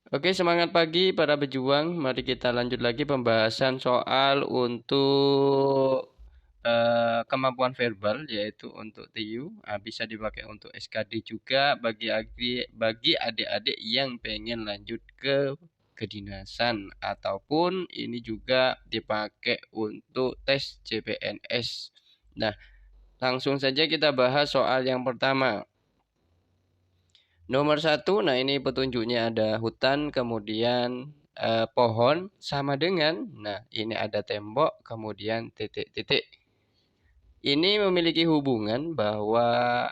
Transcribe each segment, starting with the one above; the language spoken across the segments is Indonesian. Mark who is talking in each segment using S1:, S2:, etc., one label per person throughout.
S1: Oke, semangat pagi para pejuang. Mari kita lanjut lagi pembahasan soal untuk kemampuan verbal, yaitu untuk TIU. Bisa dipakai untuk SKD juga bagi adik-adik yang pengen lanjut ke kedinasan, ataupun ini juga dipakai untuk tes CPNS. Nah, langsung saja kita bahas soal yang pertama. Nomor satu, nah ini petunjuknya ada hutan, kemudian pohon, sama dengan, nah ini ada tembok, kemudian titik-titik. Ini memiliki hubungan bahwa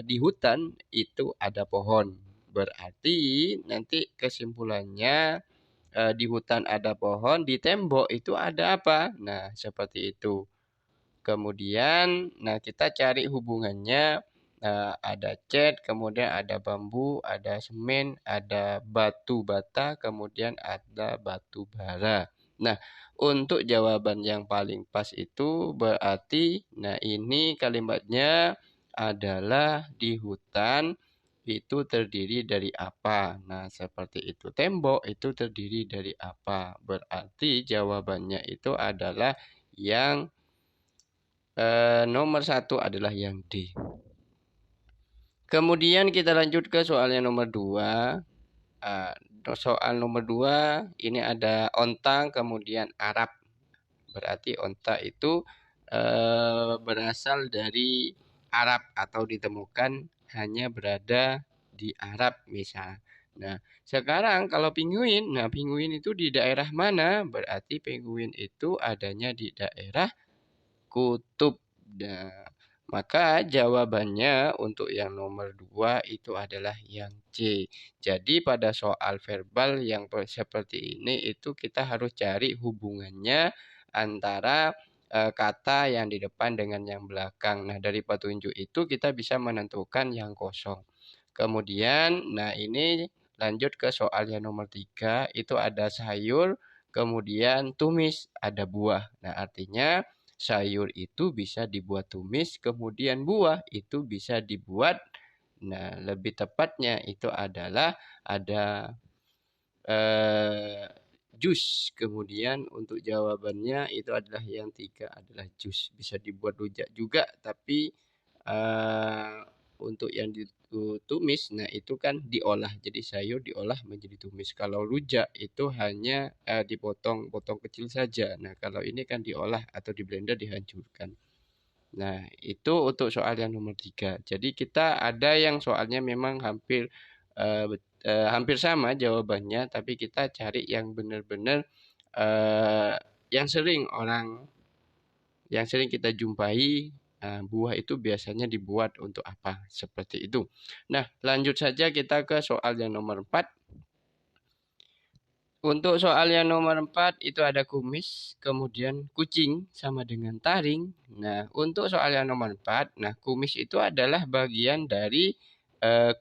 S1: di hutan itu ada pohon. Berarti nanti kesimpulannya di hutan ada pohon, di tembok itu ada apa? Nah, seperti itu. Kemudian, nah kita cari hubungannya. Ada cat, kemudian ada bambu, ada semen, ada batu bata, kemudian ada batu bara. Nah, untuk jawaban yang paling pas itu berarti, nah ini kalimatnya adalah di hutan itu terdiri dari apa? Nah, seperti itu. Tembok itu terdiri dari apa? Berarti jawabannya itu adalah yang nomor satu adalah yang D. Kemudian kita lanjut ke soal yang nomor 2. Soal nomor 2 ini ada ontang kemudian Arab. Berarti onta itu berasal dari Arab atau ditemukan hanya berada di Arab misal. Nah, sekarang kalau penguin, nah penguin itu di daerah mana? Berarti penguin itu adanya di daerah kutub. Nah, maka jawabannya untuk yang nomor 2 itu adalah yang C. Jadi pada soal verbal yang seperti ini itu kita harus cari hubungannya antara kata yang di depan dengan yang belakang. Nah, dari petunjuk itu kita bisa menentukan yang kosong. Kemudian, nah ini lanjut ke soal yang nomor 3, itu ada sayur, kemudian tumis, ada buah. Nah, artinya sayur itu bisa dibuat tumis, kemudian buah itu bisa dibuat. Nah, lebih tepatnya itu adalah ada jus. Kemudian untuk jawabannya itu adalah yang 3 adalah jus. Bisa dibuat rujak juga, tapi untuk yang ditumis, nah itu kan diolah. Jadi sayur diolah menjadi tumis. Kalau rujak itu hanya dipotong-potong kecil saja. Nah, kalau ini kan diolah atau di blender dihancurkan. Nah, itu untuk soal yang nomor 3. Jadi kita ada yang soalnya memang hampir sama jawabannya, tapi kita cari yang benar-benar yang sering kita jumpai. Buah itu biasanya dibuat untuk apa? Seperti itu. Nah, lanjut saja kita ke soal yang nomor 4. Untuk soal yang nomor 4 itu ada kumis, kemudian kucing sama dengan taring. Nah, untuk soal yang nomor 4, nah kumis itu adalah bagian dari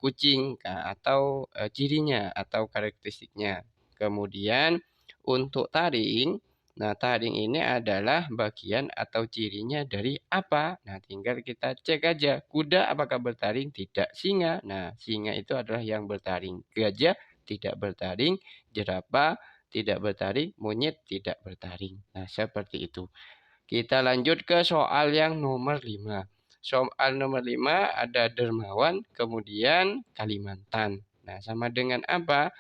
S1: kucing atau cirinya atau karakteristiknya. Kemudian untuk taring, nah taring ini adalah bagian atau cirinya dari apa? Nah, tinggal kita cek aja. Kuda apakah bertaring? Tidak. Singa. Nah, singa itu adalah yang bertaring. Gajah tidak bertaring, jerapah tidak bertaring, monyet tidak bertaring. Nah, seperti itu. Kita lanjut ke soal yang nomor 5. Soal nomor 5 ada dermawan, kemudian Kalimantan. Nah, sama dengan apa?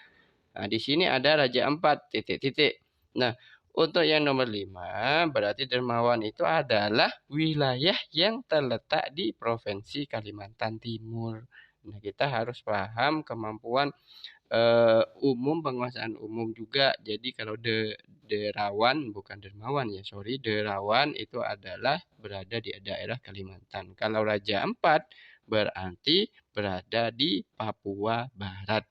S1: Nah, di sini ada Raja Ampat, titik-titik. Nah, untuk yang nomor 5, berarti dermawan itu adalah wilayah yang terletak di Provinsi Kalimantan Timur. Nah, kita harus paham kemampuan umum, penguasaan umum juga. Jadi kalau derawan, bukan dermawan ya, sorry, derawan itu adalah berada di daerah Kalimantan. Kalau Raja Ampat berarti berada di Papua Barat.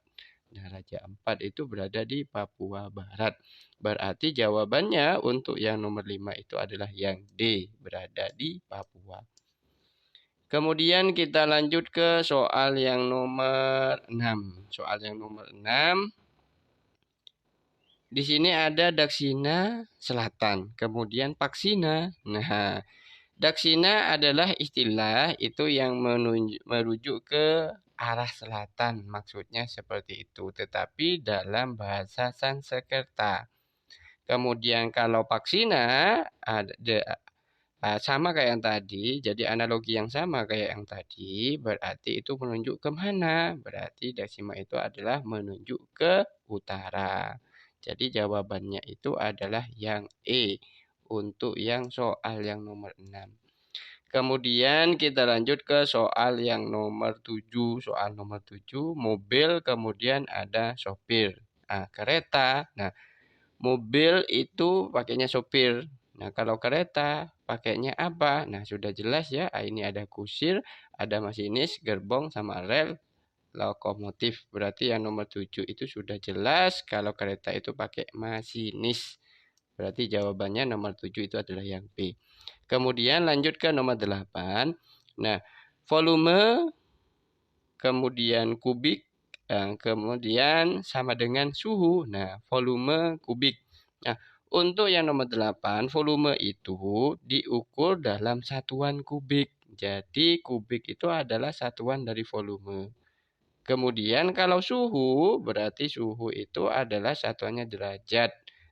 S1: Nah, Raja Ampat itu berada di Papua Barat. Berarti jawabannya untuk yang nomor 5 itu adalah yang D, berada di Papua. Kemudian kita lanjut ke soal yang nomor 6. Soal yang nomor 6. Di sini ada Daksina Selatan, kemudian Paksina. Nah, Daksina adalah istilah itu yang merujuk ke arah selatan, maksudnya seperti itu. Tetapi dalam bahasa Sanskerta. Kemudian kalau Paksina sama kayak yang tadi, jadi analogi yang sama kayak yang tadi, berarti itu menunjuk ke mana? Berarti Dasima itu adalah menunjuk ke utara. Jadi jawabannya itu adalah yang E untuk yang soal yang nomor 6. Kemudian kita lanjut ke soal yang nomor 7. Soal nomor 7, mobil, kemudian ada sopir. Nah, kereta. Nah, mobil itu pakainya sopir. Nah, kalau kereta pakainya apa? Nah, sudah jelas ya. Ini ada kusir, ada masinis, gerbong, sama rel, lokomotif. Berarti yang nomor 7 itu sudah jelas kalau kereta itu pakai masinis. Berarti jawabannya nomor 7 itu adalah yang B. Kemudian lanjut ke nomor 8. Nah, volume, kemudian kubik, kemudian sama dengan suhu. Nah, volume kubik. Nah, untuk yang nomor 8, volume itu diukur dalam satuan kubik. Jadi, kubik itu adalah satuan dari volume. Kemudian kalau suhu, berarti suhu itu adalah satuannya derajat.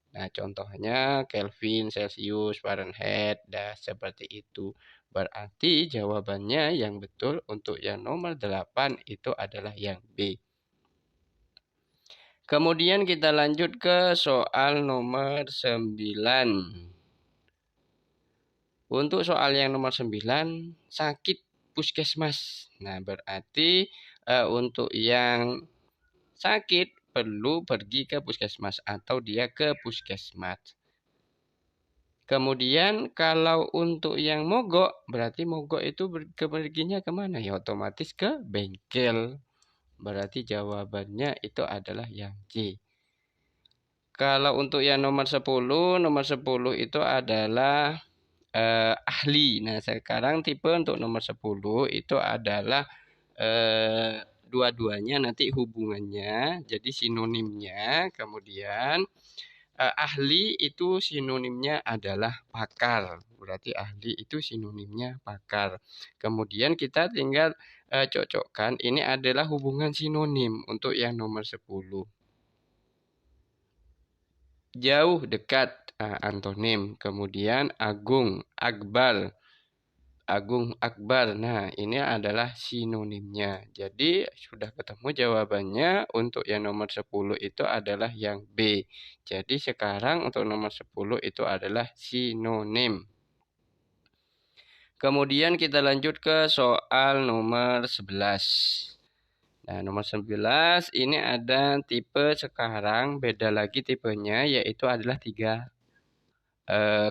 S1: Nah, contohnya Kelvin, Celcius, Fahrenheit, seperti itu. Berarti jawabannya yang betul untuk yang nomor 8 itu adalah yang B. Kemudian kita lanjut ke soal nomor 9. Untuk soal yang nomor 9, sakit puskesmas. Nah, berarti untuk yang sakit perlu pergi ke puskesmas atau dia ke puskesmas. Kemudian kalau untuk yang mogok, berarti mogok itu perginya kemana? Ya otomatis ke bengkel. Berarti jawabannya itu adalah yang C. Kalau untuk yang nomor 10 itu adalah ahli. Nah, sekarang tipe untuk nomor 10 itu adalah dua-duanya nanti hubungannya, jadi sinonimnya. Kemudian ahli itu sinonimnya adalah pakar. Berarti ahli itu sinonimnya pakar. Kemudian kita tinggal cocokkan, ini adalah hubungan sinonim untuk yang nomor 10. Jauh, dekat, antonim. Kemudian agung, akbar. Agung, akbar. Nah, ini adalah sinonimnya. Jadi, sudah ketemu jawabannya untuk yang nomor 10 itu adalah yang B. Jadi, sekarang untuk nomor 10 itu adalah sinonim. Kemudian kita lanjut ke soal nomor 11. Nah, nomor 11 ini ada tipe sekarang, beda lagi tipenya, yaitu adalah 3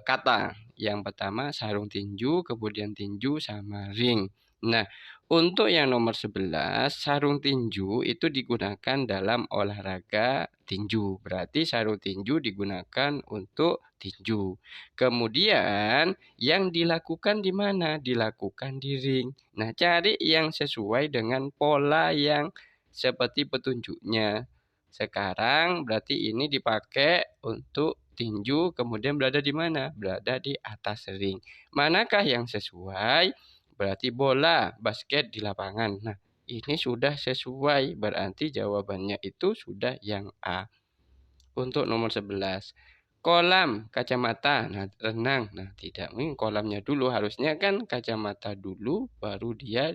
S1: kata. Yang pertama sarung tinju, kemudian tinju sama ring. Nah, untuk yang nomor 11, sarung tinju itu digunakan dalam olahraga tinju. Berarti sarung tinju digunakan untuk tinju. Kemudian yang dilakukan di mana? Dilakukan di ring. Nah, cari yang sesuai dengan pola yang seperti petunjuknya. Sekarang berarti ini dipakai untuk tinju, kemudian berada di mana? Berada di atas ring. Manakah yang sesuai? Berarti bola basket di lapangan. Nah, ini sudah sesuai. Berarti jawabannya itu sudah yang A. Untuk nomor 11. Kolam, kacamata. Nah, renang. Nah, tidak. Mungkin kolamnya dulu. Harusnya kan kacamata dulu, baru dia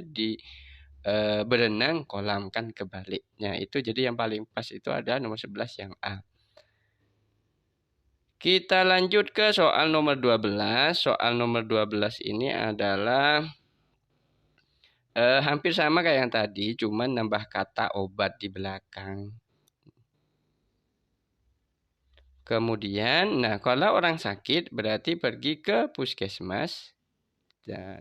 S1: berenang, kolam, kan kebaliknya. Itu jadi yang paling pas itu ada nomor 11 yang A. Kita lanjut ke soal nomor 12. Soal nomor 12 ini adalah hampir sama kayak yang tadi, cuman nambah kata obat di belakang. Kemudian, nah kalau orang sakit berarti pergi ke puskesmas,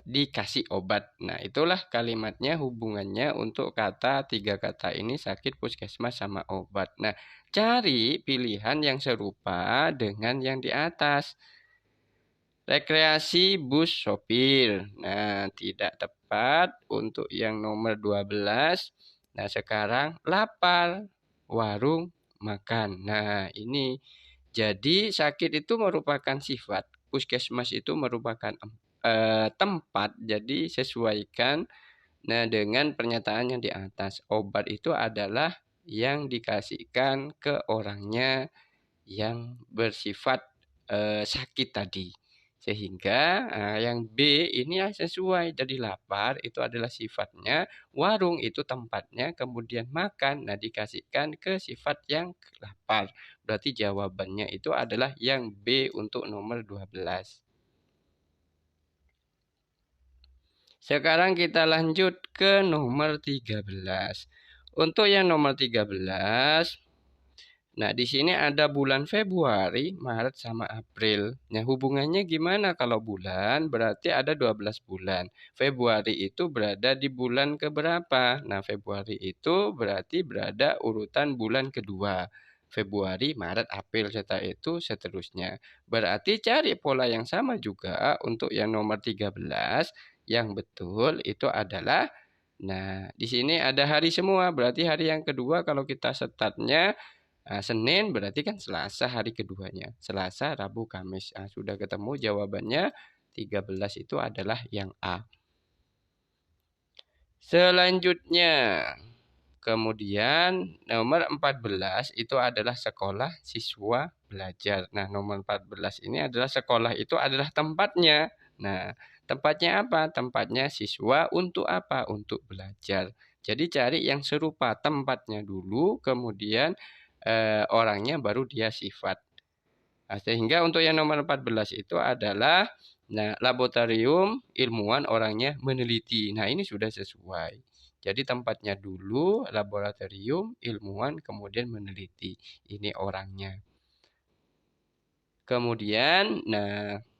S1: dikasih obat. Nah, itulah kalimatnya, hubungannya untuk 3 kata ini, sakit, puskesmas, sama obat. Nah, cari pilihan yang serupa dengan yang di atas. Rekreasi bus sopir. Nah, tidak tepat untuk yang nomor 12. Nah, sekarang lapar, warung makan. Nah, ini jadi sakit itu merupakan sifat. Puskesmas itu merupakan tempat, jadi sesuaikan Nah, dengan pernyataan yang di atas, obat itu adalah yang dikasihkan ke orangnya yang bersifat sakit tadi. Sehingga yang B ini sesuai. Jadi lapar itu adalah sifatnya, warung itu tempatnya, kemudian makan. Nah, dikasihkan ke sifat yang lapar. Berarti jawabannya itu adalah yang B untuk nomor 12. Sekarang kita lanjut ke nomor 13. Untuk yang nomor 13, nah di sini ada bulan Februari, Maret sama April. Nah, hubungannya gimana kalau bulan? Berarti ada 12 bulan. Februari itu berada di bulan keberapa? Nah, Februari itu berarti berada urutan bulan kedua. Februari, Maret, April, serta itu seterusnya. Berarti cari pola yang sama juga untuk yang nomor 13. Yang betul itu adalah, nah di sini ada hari semua, berarti hari yang kedua kalau kita startnya Senin berarti kan Selasa hari keduanya. Selasa, Rabu, Kamis. Sudah ketemu jawabannya 13 itu adalah yang A. Selanjutnya, kemudian nomor 14 itu adalah sekolah siswa belajar. Nah, nomor 14 ini adalah sekolah itu adalah tempatnya. Nah, tempatnya apa? Tempatnya siswa untuk apa? Untuk belajar. Jadi cari yang serupa tempatnya dulu, kemudian orangnya baru dia sifat. Nah, sehingga untuk yang nomor 14 itu adalah laboratorium ilmuwan orangnya meneliti. Nah, ini sudah sesuai. Jadi tempatnya dulu laboratorium ilmuwan kemudian meneliti. Ini orangnya. Kemudian,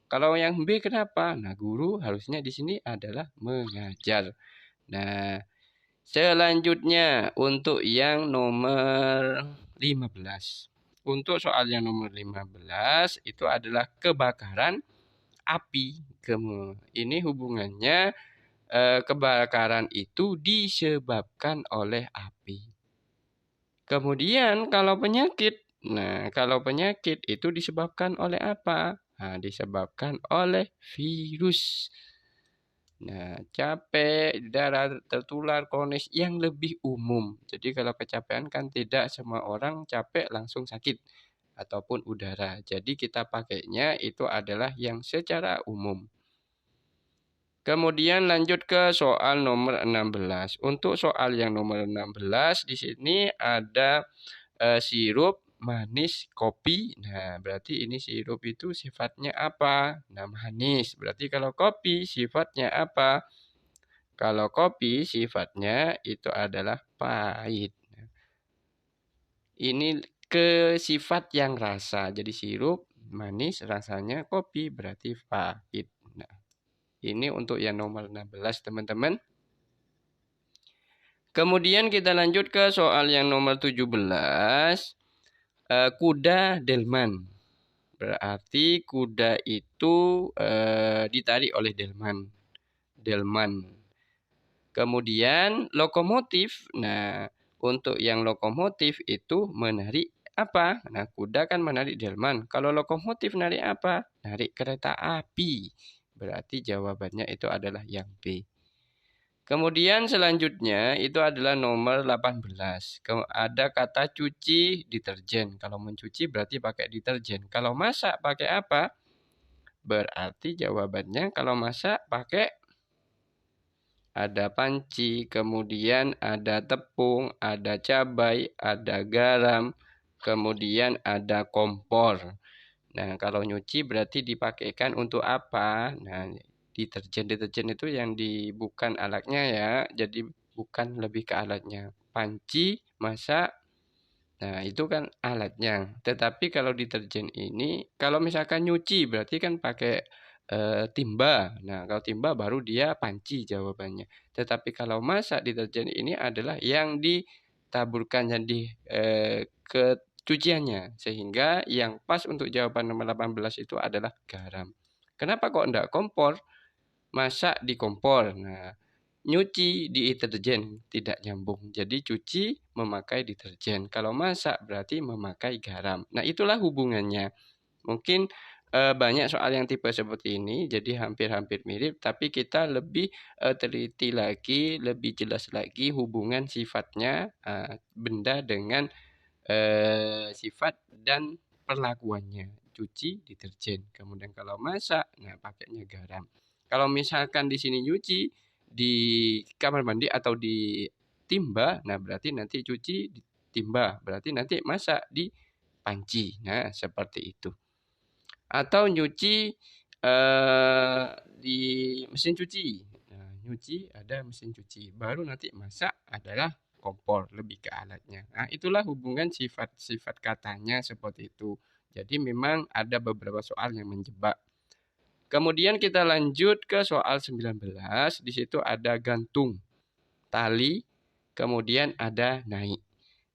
S1: kalau yang B kenapa? Nah, guru harusnya di sini adalah mengajar. Nah, selanjutnya untuk yang nomor 15. Untuk soal yang nomor 15 itu adalah kebakaran api. Ini hubungannya kebakaran itu disebabkan oleh api. Kemudian kalau penyakit, kalau penyakit itu disebabkan oleh apa? Nah, disebabkan oleh virus. Nah, capek, darah tertular, kronis yang lebih umum. Jadi kalau kecapean kan tidak semua orang capek langsung sakit ataupun udara. Jadi kita pakainya itu adalah yang secara umum. Kemudian lanjut ke soal nomor 16. Untuk soal yang nomor 16 di sini ada sirup manis kopi. Nah, berarti ini sirup itu sifatnya apa? Nah, manis. Berarti kalau kopi sifatnya apa? Kalau kopi sifatnya itu adalah pahit. Ini ke sifat yang rasa. Jadi sirup manis rasanya kopi berarti pahit. Nah, ini untuk yang nomor 16 teman-teman. Kemudian kita lanjut ke soal yang nomor 17. Kuda delman. Berarti kuda itu ditarik oleh delman. Kemudian lokomotif. Nah, untuk yang lokomotif itu menarik apa? Nah, kuda kan menarik delman. Kalau lokomotif narik apa? Narik kereta api. Berarti jawabannya itu adalah yang B. Kemudian selanjutnya itu adalah nomor 18. Ada kata cuci deterjen. Kalau mencuci berarti pakai deterjen. Kalau masak pakai apa? Berarti jawabannya kalau masak pakai ada panci, kemudian ada tepung, ada cabai, ada garam, kemudian ada kompor. Nah, kalau nyuci berarti dipakaikan untuk apa? Nah, deterjen itu yang bukan alatnya ya, jadi bukan lebih ke alatnya. Panci, masak, nah itu kan alatnya. Tetapi kalau deterjen ini, kalau misalkan nyuci berarti kan pakai timba. Nah, kalau timba baru dia panci jawabannya. Tetapi kalau masak deterjen ini adalah yang ditaburkan jadi ke cuciannya. Sehingga yang pas untuk jawaban nomor 18 itu adalah garam. Kenapa kok enggak kompor? Masak di kompor. Nah, nyuci di deterjen tidak nyambung. Jadi cuci memakai deterjen. Kalau masak berarti memakai garam. Nah, itulah hubungannya. Mungkin banyak soal yang tipe seperti ini, jadi hampir-hampir mirip, tapi kita lebih teliti lagi, lebih jelas lagi hubungan sifatnya benda dengan sifat dan perlakuannya. Cuci, deterjen. Kemudian kalau masak, nah pakainya garam. Kalau misalkan di sini nyuci di kamar mandi atau di timba, nah berarti nanti cuci di timba, berarti nanti masak di panci. Nah, seperti itu. Atau nyuci di mesin cuci. Nah, nyuci ada mesin cuci. Baru nanti masak adalah kompor, lebih ke alatnya. Nah, itulah hubungan sifat-sifat katanya seperti itu. Jadi memang ada beberapa soal yang menjebak. Kemudian kita lanjut ke soal 19. Di situ ada gantung, tali, kemudian ada naik.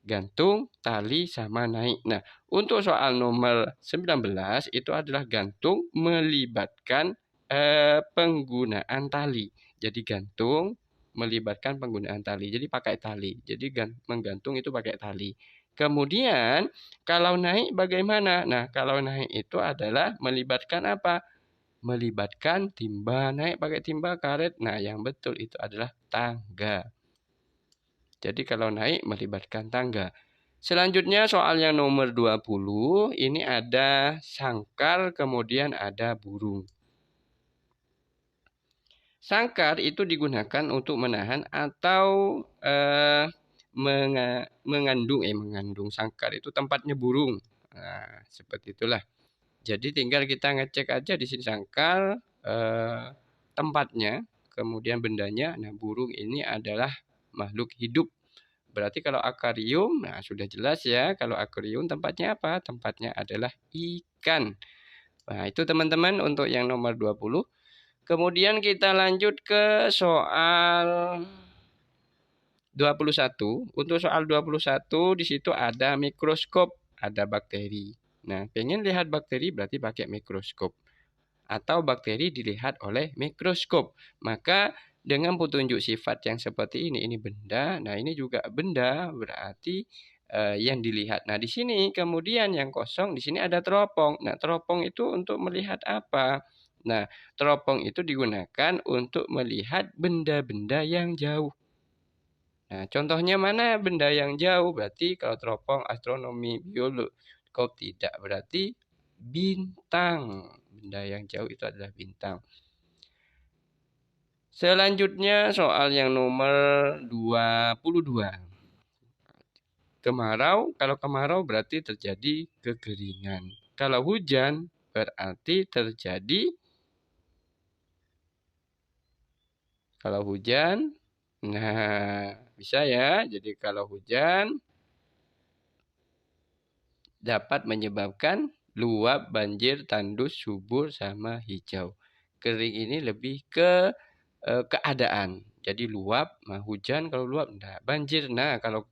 S1: Gantung, tali, sama naik. Nah, untuk soal nomor 19 itu adalah gantung melibatkan penggunaan tali. Jadi gantung melibatkan penggunaan tali. Jadi pakai tali. Jadi menggantung itu pakai tali. Kemudian kalau naik bagaimana? Nah, kalau naik itu adalah melibatkan apa? Melibatkan timba. Naik pakai timba, karet. Nah, yang betul itu adalah tangga. Jadi kalau naik melibatkan tangga. Selanjutnya soal yang nomor 20, ini ada sangkar, kemudian ada burung. Sangkar itu digunakan untuk menahan atau mengandung. Sangkar itu tempatnya burung. Nah, seperti itulah. Jadi tinggal kita ngecek aja di sini sangkar tempatnya, kemudian bendanya. Nah, burung ini adalah makhluk hidup. Berarti kalau akuarium, nah sudah jelas ya, kalau akuarium tempatnya apa? Tempatnya adalah ikan. Nah, itu teman-teman untuk yang nomor 20. Kemudian kita lanjut ke soal 21. Untuk soal 21 di situ ada mikroskop, ada bakteri. Nah, pengen lihat bakteri berarti pakai mikroskop. Atau bakteri dilihat oleh mikroskop. Maka dengan petunjuk sifat yang seperti ini benda. Nah, ini juga benda, berarti yang dilihat. Nah, di sini kemudian yang kosong, di sini ada teropong. Nah, teropong itu untuk melihat apa? Nah, teropong itu digunakan untuk melihat benda-benda yang jauh. Nah, contohnya mana benda yang jauh? Berarti kalau teropong, astronomi, biolog tidak. Berarti bintang. Benda yang jauh itu adalah bintang. Selanjutnya soal yang nomor 22. Kemarau, kalau kemarau berarti terjadi kekeringan. Kalau hujan berarti terjadi nah bisa ya. Jadi kalau hujan dapat menyebabkan luap, banjir, tandus, subur, sama hijau. Kering ini lebih ke keadaan. Jadi luap, nah hujan kalau luap, nah banjir. Nah, kalau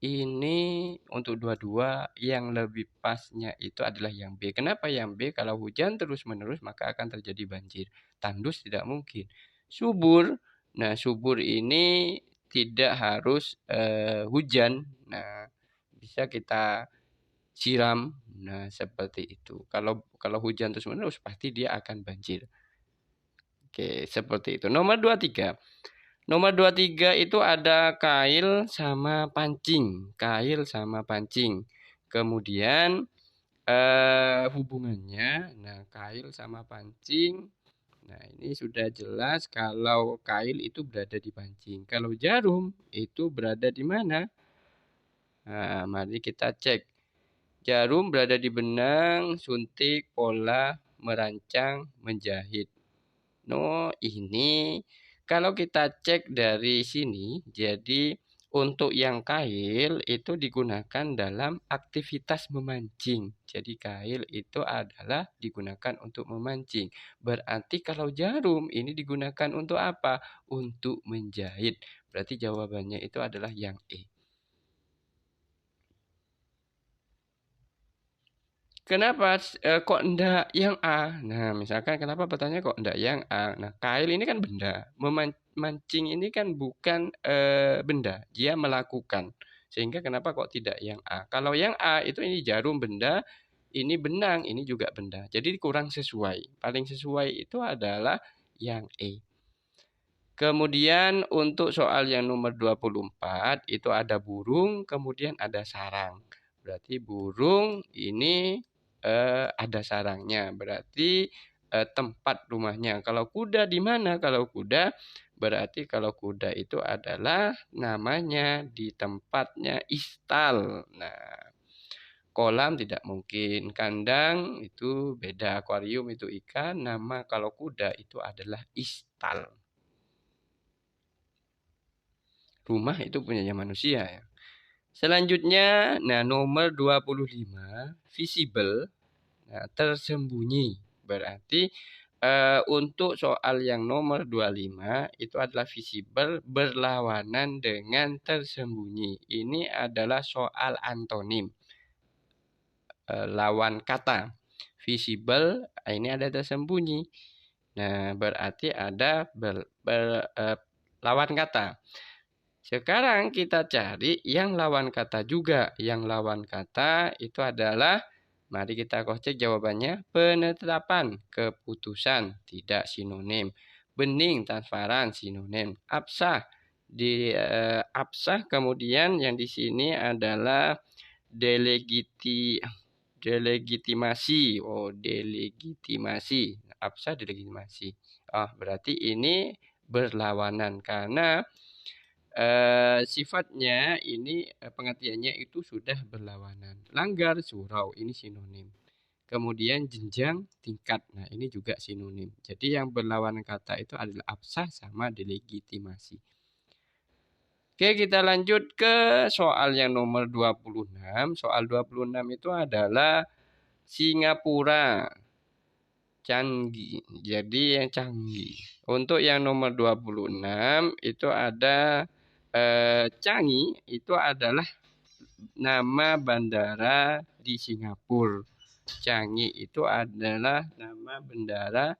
S1: ini untuk dua-dua yang lebih pasnya itu adalah yang B. Kenapa yang B? Kalau hujan terus-menerus maka akan terjadi banjir. Tandus tidak mungkin. Subur, nah subur ini tidak harus hujan. Nah, bisa kita siram. Nah, seperti itu. Kalau hujan terus-menerus pasti dia akan banjir. Oke, seperti itu. Nomor 23. Nomor 23 itu ada kail sama pancing. Kail sama pancing. Kemudian hubungannya, nah kail sama pancing. Nah, ini sudah jelas kalau kail itu berada di pancing. Kalau jarum itu berada di mana? Nah, mari kita cek. Jarum berada di benang, suntik, pola, merancang, menjahit. No, ini kalau kita cek dari sini, jadi untuk yang kail itu digunakan dalam aktivitas memancing. Jadi kail itu adalah digunakan untuk memancing. Berarti kalau jarum ini digunakan untuk apa? Untuk menjahit. Berarti jawabannya itu adalah yang E. Kenapa kok enggak yang A? Nah, misalkan kenapa pertanyaan kok enggak yang A? Nah, kail ini kan benda. Memancing ini kan bukan benda. Dia melakukan. Sehingga kenapa kok tidak yang A? Kalau yang A itu ini jarum benda. Ini benang, ini juga benang. Jadi kurang sesuai. Paling sesuai itu adalah yang E. Kemudian untuk soal yang nomor 24 itu ada burung, kemudian ada sarang. Berarti burung ini ada sarangnya. Berarti tempat rumahnya. Kalau kuda di mana? Kalau kuda berarti kalau kuda itu adalah namanya di tempatnya istal. Nah, kolam tidak mungkin. Kandang itu beda. Akuarium itu ikan. Nama kalau kuda itu adalah istal. Rumah itu punyanya manusia ya. Selanjutnya, nah nomor 25, visible, nah, tersembunyi. Berarti untuk soal yang nomor 25 itu adalah visible berlawanan dengan tersembunyi. Ini adalah soal antonim. Lawan kata. Visible, ini ada tersembunyi. Nah, berarti ada lawan kata. Sekarang kita cari yang lawan kata juga. Yang lawan kata itu adalah, mari kita cross check jawabannya. Penetapan, keputusan, tidak sinonim. Bening, transparan, sinonim. Absah, absah kemudian yang di sini adalah delegitimasi. Oh, delegitimasi. Absah, delegitimasi. Berarti ini berlawanan karena sifatnya ini pengertiannya itu sudah berlawanan. Langgar, surau, ini sinonim. Kemudian jenjang, tingkat. Nah, ini juga sinonim. Jadi yang berlawanan kata itu adalah absah sama delegitimasi. Oke, kita lanjut ke soal yang nomor 26. Soal 26 itu adalah Singapura. Canggih. Jadi yang canggih. Untuk yang nomor 26 itu ada Changi itu adalah nama bandara di Singapura. Changi itu adalah nama bandara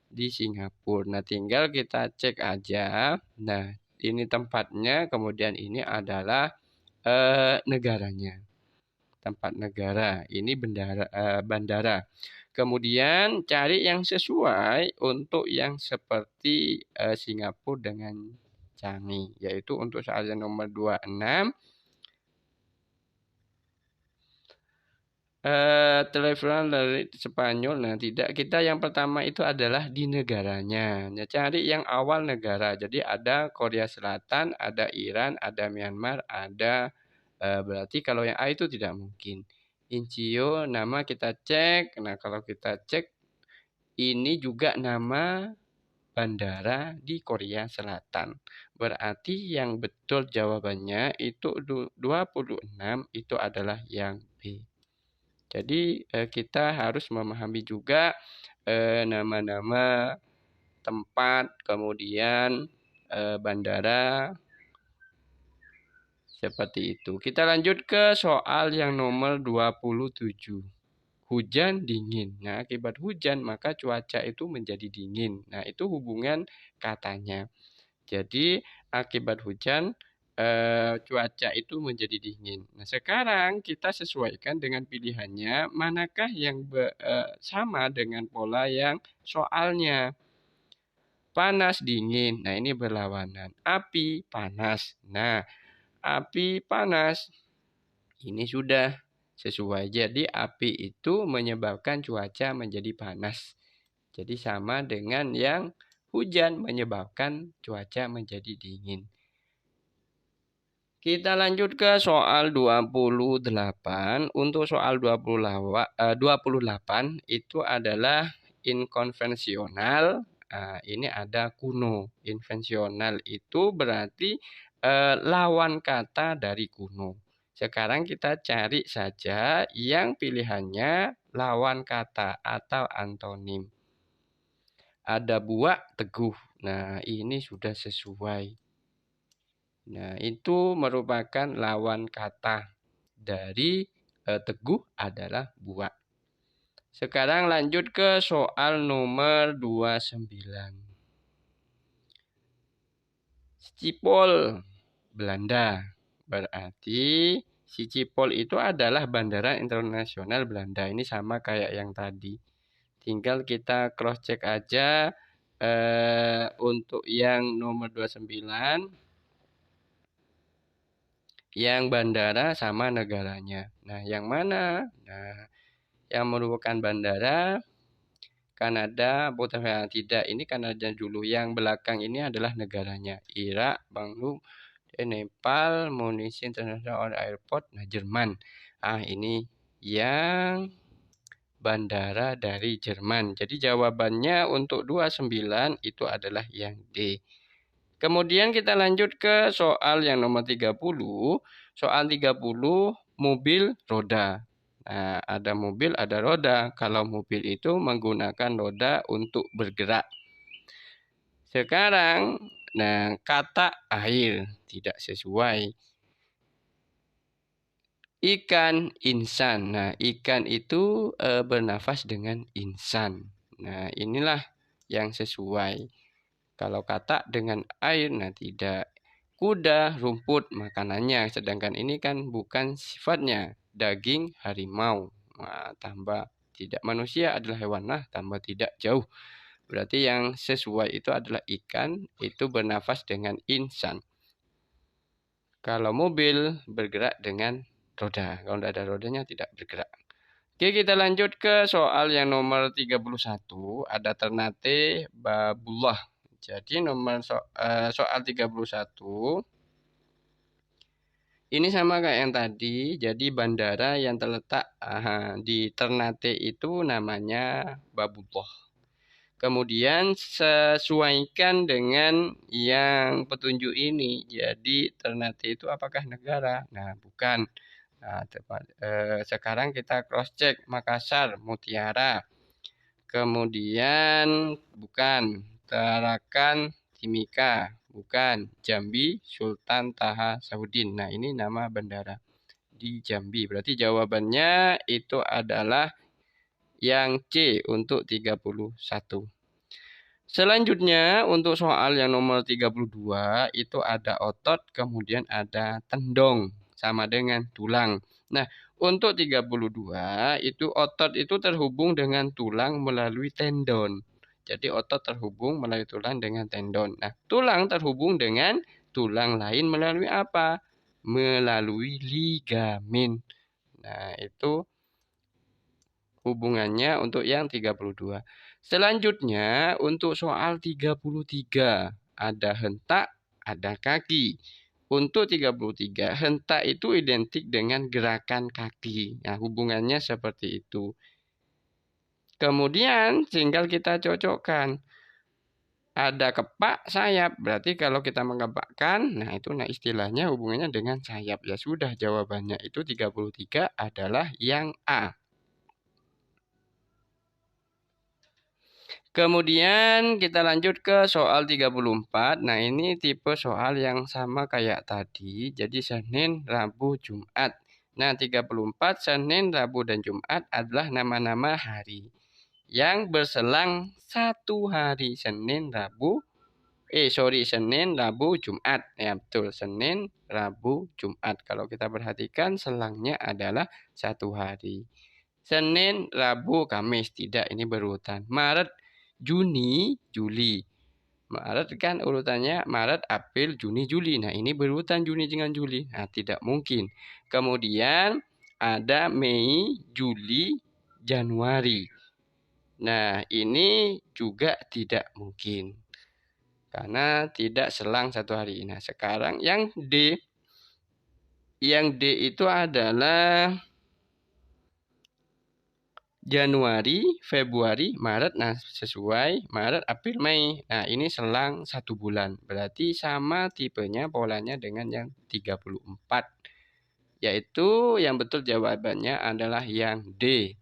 S1: di Singapura. Nah, tinggal kita cek aja. Nah, ini tempatnya, kemudian ini adalah negaranya. Tempat negara. Ini bandara. Kemudian cari yang sesuai untuk yang seperti Singapura dengan Changi, yaitu untuk soal yang nomor 26 telepon dari Spanyol. Nah, tidak, kita yang pertama itu adalah di negaranya. Nah, cari yang awal negara. Jadi ada Korea Selatan, ada Iran, ada Myanmar, ada berarti kalau yang A itu tidak mungkin. Incheon nama kita cek. Nah, kalau kita cek ini juga nama bandara di Korea Selatan. Berarti yang betul jawabannya itu 26 itu adalah yang B. Jadi kita harus memahami juga nama-nama tempat, kemudian bandara, seperti itu. Kita lanjut ke soal yang nomor 27. Hujan dingin. Nah, akibat hujan maka cuaca itu menjadi dingin. Nah, itu hubungan katanya. Jadi, akibat hujan cuaca itu menjadi dingin. Nah, sekarang kita sesuaikan dengan pilihannya, manakah yang sama dengan pola yang soalnya. Panas, dingin. Nah, ini berlawanan. Api, panas. Nah, api, panas. Ini sudah sesuai. Jadi api itu menyebabkan cuaca menjadi panas. Jadi sama dengan yang hujan menyebabkan cuaca menjadi dingin. Kita lanjut ke soal 28. Untuk soal 28 itu adalah inkonvensional. Ini ada kuno. Invensional itu berarti lawan kata dari kuno. Sekarang kita cari saja yang pilihannya lawan kata atau antonim. Ada buak, teguh. Nah, ini sudah sesuai. Nah, itu merupakan lawan kata dari teguh adalah buak. Sekarang lanjut ke soal nomor 29. Schiphol, Belanda. Berarti Schiphol itu adalah bandara internasional Belanda. Ini sama kayak yang tadi. Tinggal kita cross check aja untuk yang nomor 29 yang bandara sama negaranya. Nah, yang mana? Nah, yang merupakan bandara Kanada, Botswana tidak. Ini Kanada dulu. Yang belakang ini adalah negaranya. Irak, Nepal, Malaysia International Airport, nah Jerman. Ini yang bandara dari Jerman. Jadi jawabannya untuk 29 itu adalah yang D. Kemudian kita lanjut ke soal yang nomor 30. Soal 30, mobil roda. Nah, ada mobil, ada roda. Kalau mobil itu menggunakan roda untuk bergerak. Sekarang, nah, kata air tidak sesuai. Ikan, insan. Nah, ikan itu bernafas dengan insan. Nah, inilah yang sesuai. Kalau kata dengan air, nah tidak. Kuda, rumput, makanannya. Sedangkan ini kan bukan sifatnya. Daging, harimau. Nah, tambah tidak. Manusia adalah hewan. Nah, tambah tidak jauh. Berarti yang sesuai itu adalah ikan. Itu bernafas dengan insan. Kalau mobil bergerak dengan roda. Kalau tidak ada rodanya tidak bergerak. Oke, kita lanjut ke soal yang nomor 31. Ada Ternate Babullah. Jadi nomor soal 31 ini sama kayak yang tadi. Jadi bandara yang terletak di Ternate itu namanya Babullah. Kemudian sesuaikan dengan yang petunjuk ini. Jadi Ternate itu apakah negara? Nah, bukan. Nah, sekarang kita cross check Makassar, Mutiara. Kemudian bukan. Tarakan, Timika, bukan. Jambi, Sultan Taha Saudin. Nah, ini nama bandara di Jambi. Berarti jawabannya itu adalah yang C untuk 31. Selanjutnya untuk soal yang nomor 32 itu ada otot, kemudian ada tendong sama dengan tulang. Nah, untuk 32 itu otot itu terhubung dengan tulang melalui tendon. Jadi otot terhubung melalui tulang dengan tendon. Nah, tulang terhubung dengan tulang lain melalui apa? Melalui ligamen. Nah, itu hubungannya untuk yang 32. Selanjutnya untuk soal 33. Ada hentak, ada kaki. Untuk 33, hentak itu identik dengan gerakan kaki. Nah, hubungannya seperti itu. Kemudian tinggal kita cocokkan. Ada kepak, sayap. Berarti kalau kita mengepakkan, nah itu istilahnya hubungannya dengan sayap. Ya sudah, jawabannya itu 33 adalah yang A. Kemudian kita lanjut ke soal 34. Nah, ini tipe soal yang sama kayak tadi. Jadi Senin, Rabu, Jumat. Nah, 34 Senin, Rabu, dan Jumat adalah nama-nama hari yang berselang satu hari. Senin, Rabu, Jumat. Ya, betul. Senin, Rabu, Jumat. Kalau kita perhatikan selangnya adalah satu hari. Senin, Rabu, Kamis. Tidak, ini berurutan. Maret, Juni, Juli. Maret kan urutannya Maret, April, Juni, Juli. Nah, ini berurutan Juni dengan Juli. Nah, tidak mungkin. Kemudian ada Mei, Juli, Januari. Nah, ini juga tidak mungkin. Karena tidak selang satu hari. Nah, sekarang yang D. Yang D itu adalah Januari, Februari, Maret. Nah, sesuai. Maret, April, Mei. Nah, ini selang satu bulan. Berarti sama tipenya, polanya dengan yang 34. Yaitu yang betul jawabannya adalah yang D.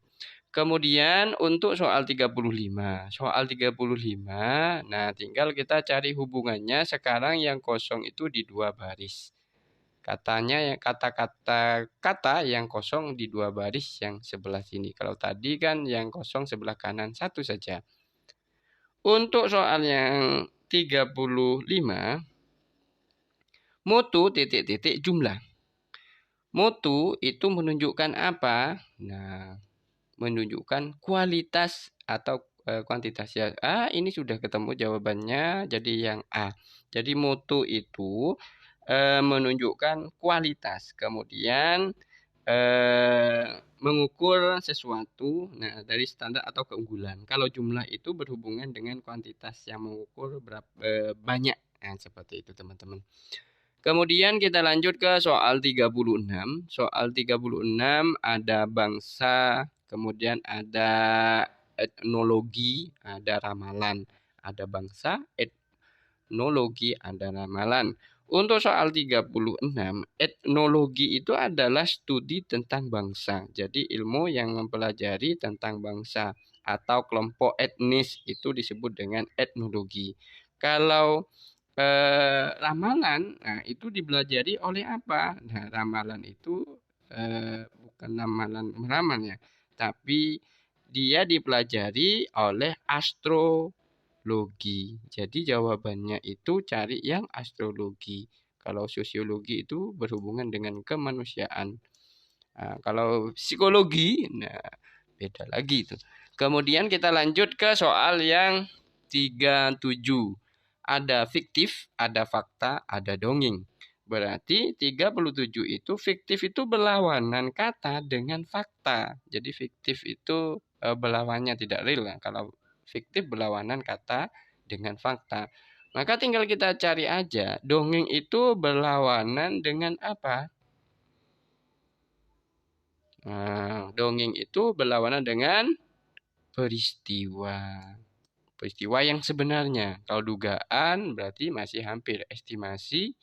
S1: Kemudian untuk soal 35. Soal 35, nah tinggal kita cari hubungannya. Sekarang yang kosong itu di dua baris. Katanya yang kata yang kosong di dua baris yang sebelah sini. Kalau tadi kan yang kosong sebelah kanan satu saja. Untuk soal yang 35, mutu titik-titik jumlah. Mutu itu menunjukkan apa? Nah, menunjukkan kualitas atau kuantitas ya. Ini sudah ketemu jawabannya, jadi yang A. Jadi mutu itu menunjukkan kualitas, kemudian mengukur sesuatu nah dari standar atau keunggulan. Kalau jumlah itu berhubungan dengan kuantitas yang mengukur berapa banyak. Nah, seperti itu teman-teman. Kemudian kita lanjut ke soal 36. Soal 36 ada bangsa, kemudian ada etnologi, ada ramalan. Ada bangsa, etnologi, ada ramalan. Untuk soal 36, etnologi itu adalah studi tentang bangsa. Jadi ilmu yang mempelajari tentang bangsa atau kelompok etnis itu disebut dengan etnologi. Kalau ramalan, nah itu dipelajari oleh apa? Nah, ramalan itu bukan ramalan meramal ya, tapi dia dipelajari oleh astrologi. Jadi jawabannya itu cari yang astrologi. Kalau sosiologi itu berhubungan dengan kemanusiaan. Nah, kalau psikologi, nah beda lagi itu. Kemudian kita lanjut ke soal yang 37. Ada fiktif, ada fakta, ada dongeng. Berarti 37 itu fiktif itu berlawanan kata dengan fakta. Jadi fiktif itu berlawannya tidak real. Kalau fiktif berlawanan kata dengan fakta. Maka tinggal kita cari aja, dongeng itu berlawanan dengan apa? Nah, dongeng itu berlawanan dengan peristiwa. Peristiwa yang sebenarnya. Kalau dugaan berarti masih hampir estimasi.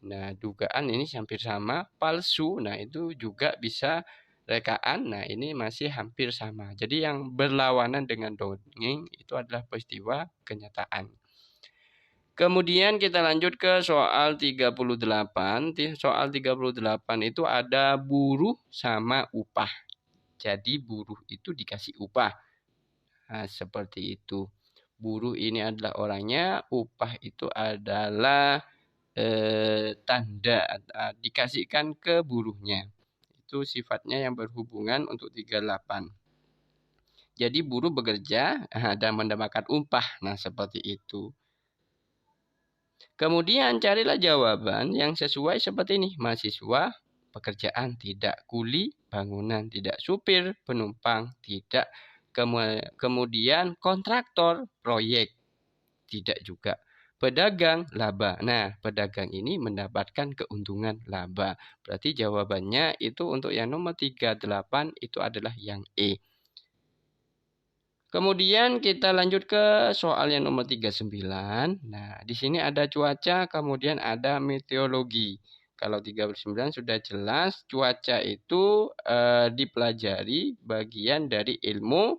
S1: Nah, dugaan ini hampir sama. Palsu, nah itu juga bisa rekaan. Nah, ini masih hampir sama. Jadi yang berlawanan dengan dongeng itu adalah peristiwa kenyataan. Kemudian kita lanjut ke soal 38. Soal 38 itu ada buruh sama upah. Jadi buruh itu dikasih upah. Nah, seperti itu. Buruh ini adalah orangnya, upah itu adalah tanda dikasihkan ke buruhnya. Itu sifatnya yang berhubungan untuk 38. Jadi buruh bekerja dan mendapatkan upah. Nah, seperti itu. Kemudian carilah jawaban yang sesuai seperti ini. Mahasiswa, pekerjaan tidak, kuli, bangunan tidak, supir, penumpang tidak, kemudian kontraktor, proyek tidak juga. Pedagang, laba. Nah, pedagang ini mendapatkan keuntungan laba. Berarti jawabannya itu untuk yang nomor 38 itu adalah yang E. Kemudian kita lanjut ke soal yang nomor 39. Nah, di sini ada cuaca, kemudian ada meteorologi. Kalau 39 sudah jelas, cuaca itu dipelajari bagian dari ilmu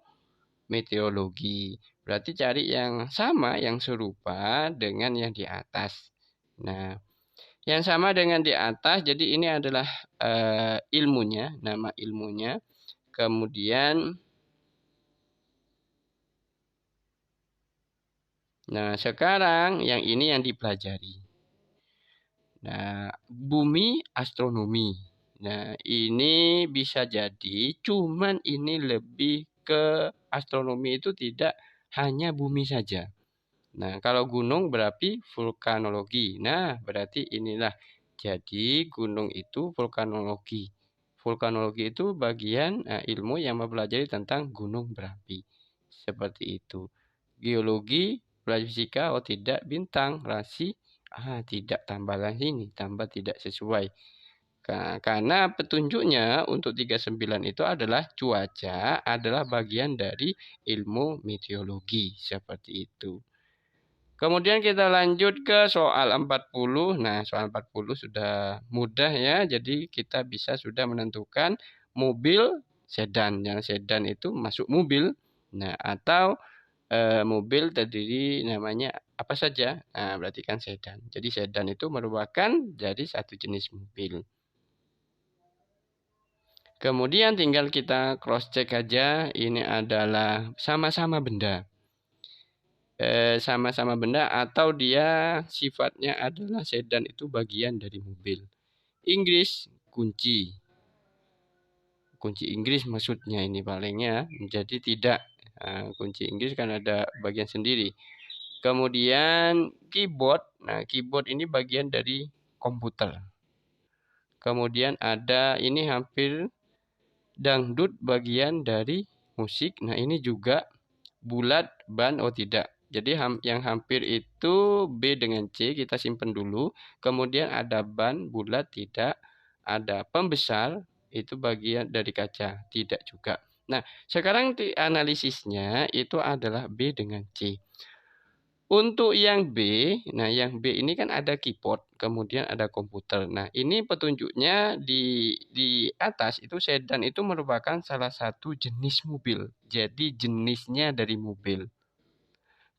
S1: meteorologi. Berarti cari yang sama, yang serupa dengan yang di atas. Nah, yang sama dengan di atas, jadi ini adalah ilmunya, nama ilmunya. Kemudian nah, sekarang yang ini yang dipelajari. Nah, bumi astronomi. Nah, ini bisa jadi, cuman ini lebih ke astronomi itu tidak hanya bumi saja. Nah, kalau gunung berarti vulkanologi. Nah, berarti inilah. Jadi, gunung itu vulkanologi. Vulkanologi itu bagian ilmu yang mempelajari tentang gunung berapi. Seperti itu. Geologi, belajar fisika, oh tidak, bintang, rasi, tidak, tambahlah ini, tambah tidak sesuai. Karena petunjuknya untuk 39 itu adalah cuaca adalah bagian dari ilmu meteorologi. Seperti itu. Kemudian kita lanjut ke soal 40. Nah, soal 40 sudah mudah ya. Jadi kita bisa sudah menentukan mobil sedan. Yang sedan itu masuk mobil. Nah, atau mobil terdiri namanya apa saja. Nah, berarti kan sedan. Jadi sedan itu merupakan dari satu jenis mobil. Kemudian tinggal kita cross check aja. Ini adalah sama-sama benda. Sama-sama benda atau dia sifatnya adalah sedan itu bagian dari mobil. Inggris, kunci. Kunci Inggris maksudnya ini palingnya. Jadi tidak. Kunci Inggris kan ada bagian sendiri. Kemudian keyboard. Nah, keyboard ini bagian dari komputer. Kemudian ada ini hampir dangdut bagian dari musik. Nah, ini juga bulat ban oh tidak. Jadi yang hampir itu B dengan C kita simpan dulu. Kemudian ada ban bulat tidak. Ada pembesar itu bagian dari kaca tidak juga. Nah, sekarang analisisnya itu adalah B dengan C. Untuk yang B, nah yang B ini kan ada keyboard, kemudian ada komputer. Nah, ini petunjuknya di atas itu sedan itu merupakan salah satu jenis mobil. Jadi jenisnya dari mobil.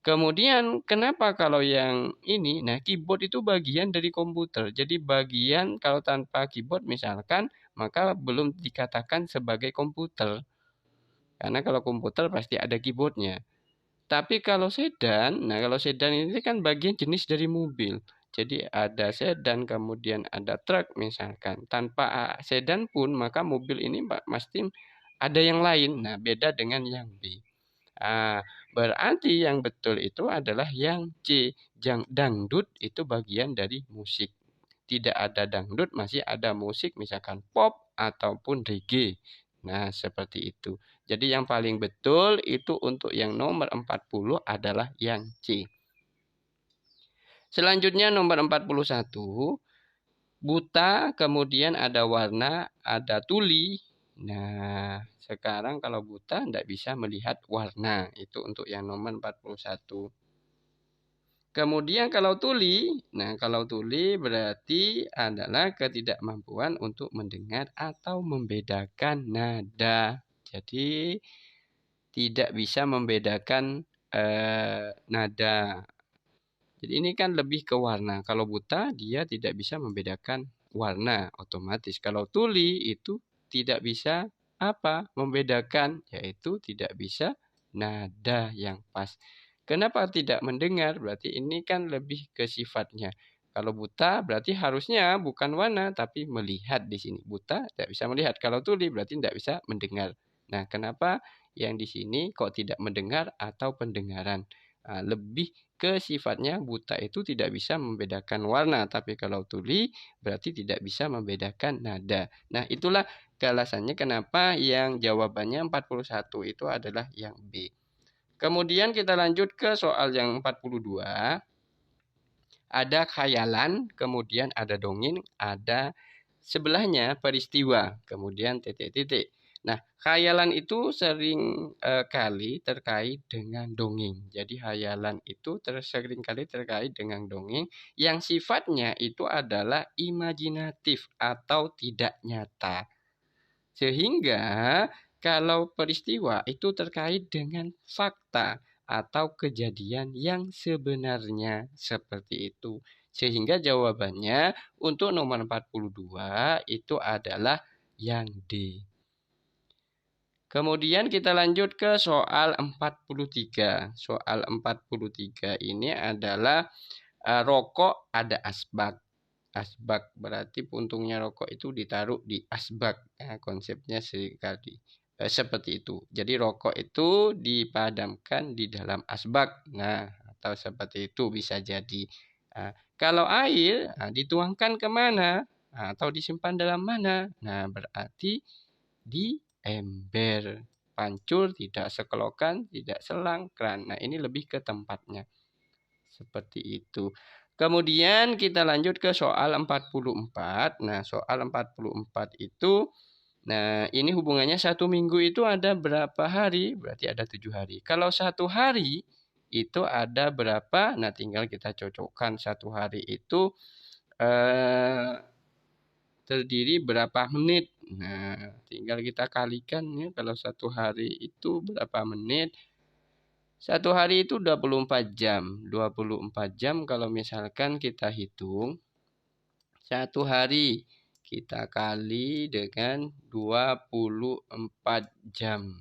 S1: Kemudian kenapa kalau yang ini, nah keyboard itu bagian dari komputer. Jadi bagian kalau tanpa keyboard misalkan, maka belum dikatakan sebagai komputer. Karena kalau komputer pasti ada keyboardnya. Tapi kalau sedan, nah kalau sedan ini kan bagian jenis dari mobil. Jadi ada sedan, kemudian ada truk misalkan. Tanpa sedan pun maka mobil ini pasti ada yang lain. Nah beda dengan yang B. Berarti yang betul itu adalah yang C. Dangdut itu bagian dari musik. Tidak ada dangdut, masih ada musik misalkan pop ataupun reggae. Nah, seperti itu. Jadi yang paling betul itu untuk yang nomor 40 adalah yang C. Selanjutnya nomor 41. Buta, kemudian ada warna, ada tuli. Nah, sekarang kalau buta tidak bisa melihat warna. Itu untuk yang nomor 41. Kemudian kalau tuli, nah kalau tuli berarti adalah ketidakmampuan untuk mendengar atau membedakan nada. Jadi tidak bisa membedakan nada. Jadi ini kan lebih ke warna. Kalau buta dia tidak bisa membedakan warna otomatis. Kalau tuli itu tidak bisa membedakan, yaitu tidak bisa nada yang pas. Kenapa tidak mendengar? Berarti ini kan lebih ke sifatnya. Kalau buta berarti harusnya bukan warna tapi melihat di sini. Buta tidak bisa melihat. Kalau tuli berarti tidak bisa mendengar. Nah, kenapa yang di sini kok tidak mendengar atau pendengaran? Lebih ke sifatnya buta itu tidak bisa membedakan warna. Tapi kalau tuli berarti tidak bisa membedakan nada. Nah, itulah alasannya kenapa yang jawabannya 41 itu adalah yang B. Kemudian kita lanjut ke soal yang 42. Ada khayalan, kemudian ada dongeng, ada sebelahnya peristiwa, kemudian titik-titik. Nah, khayalan itu sering kali terkait dengan dongeng. Jadi khayalan itu sering kali terkait dengan dongeng yang sifatnya itu adalah imajinatif atau tidak nyata. Sehingga kalau peristiwa itu terkait dengan fakta atau kejadian yang sebenarnya seperti itu. Sehingga jawabannya untuk nomor 42 itu adalah yang D. Kemudian kita lanjut ke soal 43. Soal 43 ini adalah rokok ada asbak. Asbak berarti puntungnya rokok itu ditaruh di asbak. Konsepnya sekali seperti itu. Jadi rokok itu dipadamkan di dalam asbak. Nah, atau seperti itu bisa jadi. Kalau air dituangkan kemana? Atau disimpan dalam mana? Nah, berarti di ember. Pancur, tidak sekelokan, tidak selang, keran. Nah, ini lebih ke tempatnya. Seperti itu. Kemudian kita lanjut ke soal 44. Nah, soal 44 itu, nah ini hubungannya 1 minggu itu ada berapa hari? Berarti ada 7 hari. Kalau 1 hari itu ada berapa? Nah, tinggal kita cocokkan 1 hari itu terdiri berapa menit. Nah, tinggal kita kalikan ya kalau 1 hari itu berapa menit. 1 hari itu 24 jam. 24 jam kalau misalkan kita hitung. 1 hari kita kali dengan 24 jam.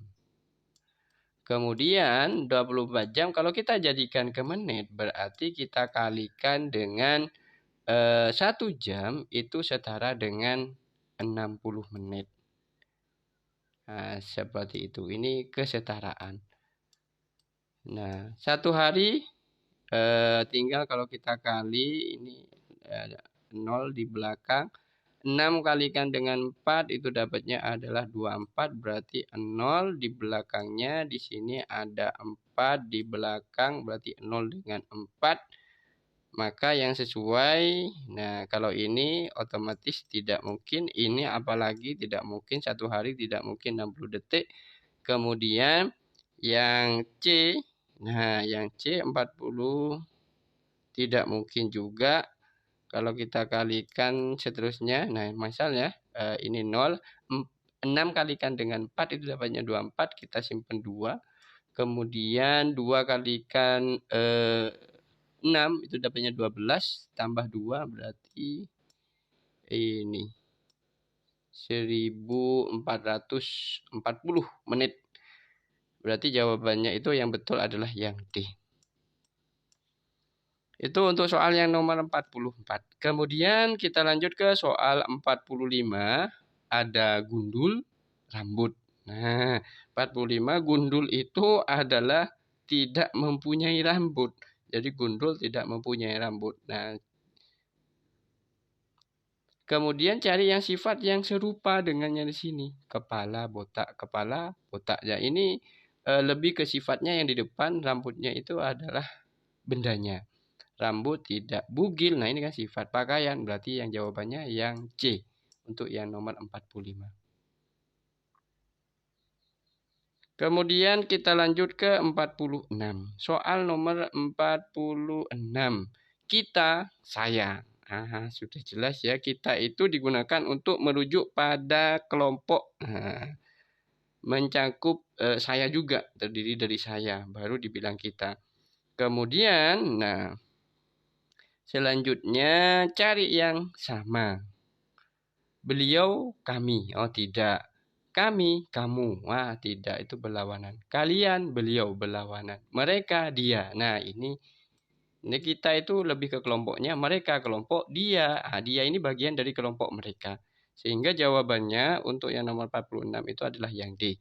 S1: Kemudian 24 jam kalau kita jadikan ke menit. Berarti kita kalikan dengan 1 jam itu setara dengan 60 menit. Nah, seperti itu. Ini kesetaraan. Nah, 1 hari tinggal kalau kita kali ini 0 di belakang. 6 kalikan dengan 4 itu dapatnya adalah 24, berarti 0 di belakangnya di sini ada 4 di belakang, berarti 0 dengan 4. Maka yang sesuai, nah kalau ini otomatis tidak mungkin, ini apalagi tidak mungkin, 1 hari tidak mungkin 60 detik. Kemudian yang C, nah yang C 40 tidak mungkin juga. Kalau kita kalikan seterusnya, nah misalnya ini 0, 6 kalikan dengan 4 itu dapatnya 24, kita simpan 2. Kemudian 2 kalikan 6 itu dapatnya 12, tambah 2 berarti ini 1440 menit. Berarti jawabannya itu yang betul adalah yang D. Itu untuk soal yang nomor 44. Kemudian kita lanjut ke soal 45. Ada gundul rambut. Nah, 45 gundul itu adalah tidak mempunyai rambut. Jadi gundul tidak mempunyai rambut. Nah, kemudian cari yang sifat yang serupa dengannya di sini. Kepala botak, kepala botak. Ya, ini lebih ke sifatnya yang di depan, rambutnya itu adalah bendanya. Rambut tidak bugil. Nah, ini kan sifat pakaian. Berarti yang jawabannya yang C. Untuk yang nomor 45. Kemudian kita lanjut ke 46. Soal nomor 46. Kita, saya. Sudah jelas ya. Kita itu digunakan untuk merujuk pada kelompok. Mencakup saya juga. Terdiri dari saya. Baru dibilang kita. Kemudian, nah, selanjutnya cari yang sama. Beliau, kami. Oh, tidak. Kami, kamu. Wah, tidak. Itu berlawanan. Kalian, beliau, berlawanan. Mereka, dia. Nah, ini kita itu lebih ke kelompoknya. Mereka kelompok dia. Dia ini bagian dari kelompok mereka. Sehingga jawabannya untuk yang nomor 46 itu adalah yang D.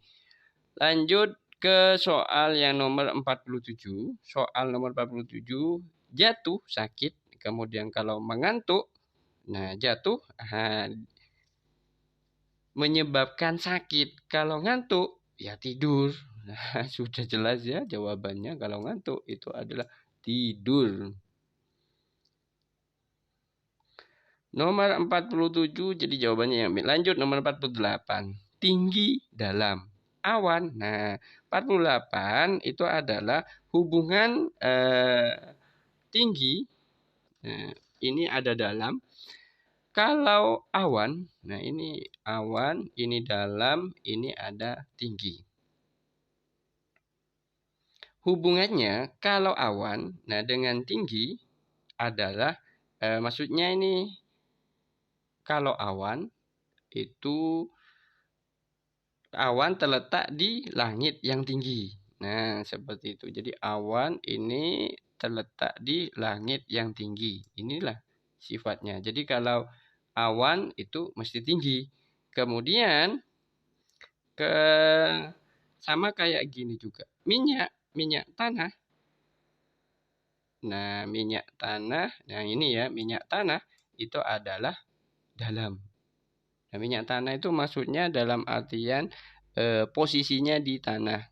S1: Lanjut ke soal yang nomor 47. Soal nomor 47, jatuh, sakit. Kemudian kalau mengantuk, nah jatuh, menyebabkan sakit. Kalau ngantuk, ya tidur. Nah, sudah jelas ya jawabannya. Kalau ngantuk itu adalah tidur. Nomor 47 jadi jawabannya yang B. Lanjut nomor 48. Tinggi dalam awan. Nah, 48 itu adalah hubungan tinggi. Nah, ini ada dalam. Kalau awan, nah ini awan, ini dalam, ini ada tinggi. Hubungannya kalau awan, nah dengan tinggi adalah, maksudnya ini kalau awan itu awan terletak di langit yang tinggi. Nah, seperti itu. Jadi awan ini terletak di langit yang tinggi. Inilah sifatnya. Jadi kalau awan itu mesti tinggi. Kemudian sama kayak gini juga. Minyak tanah. Nah, minyak tanah, nah ini ya, minyak tanah itu adalah dalam. Nah, minyak tanah itu maksudnya dalam artian posisinya di tanah.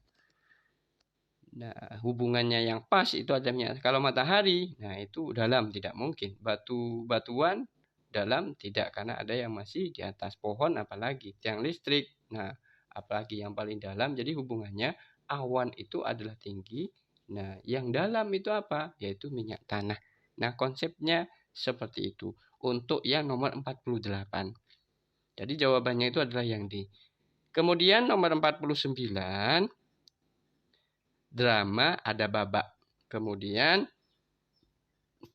S1: Nah, hubungannya yang pas itu ada minyak. Kalau matahari, nah itu dalam, tidak mungkin. Batuan dalam tidak, karena ada yang masih di atas pohon, apalagi tiang listrik. Nah, apalagi yang paling dalam. Jadi hubungannya awan itu adalah tinggi. Nah, yang dalam itu apa? Yaitu minyak tanah. Nah, konsepnya seperti itu. Untuk yang nomor 48. Jadi jawabannya itu adalah yang D. Kemudian nomor 49. Drama ada babak. Kemudian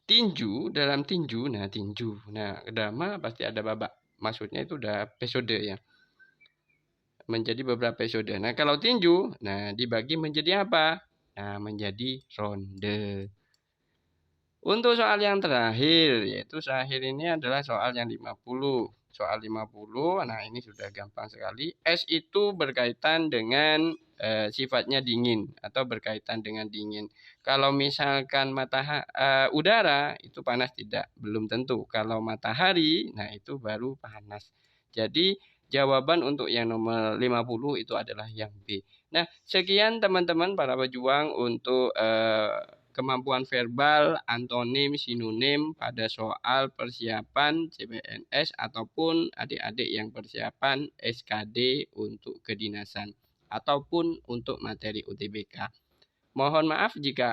S1: tinju, dalam tinju. Nah, tinju. Nah, drama pasti ada babak. Maksudnya itu udah episode ya. Menjadi beberapa episode. Nah, kalau tinju, nah dibagi menjadi apa? Nah, menjadi ronde. Untuk soal yang terakhir, yaitu terakhir ini adalah soal yang 50. soal 50. Nah, ini sudah gampang sekali. Es itu berkaitan dengan sifatnya dingin atau berkaitan dengan dingin. Kalau misalkan udara itu panas tidak, belum tentu. Kalau matahari, nah itu baru panas. Jadi jawaban untuk yang nomor 50 itu adalah yang B. Nah, sekian teman-teman para pejuang untuk kemampuan verbal, antonim, sinonim pada soal persiapan CPNS ataupun adik-adik yang persiapan SKD untuk kedinasan ataupun untuk materi UTBK. Mohon maaf jika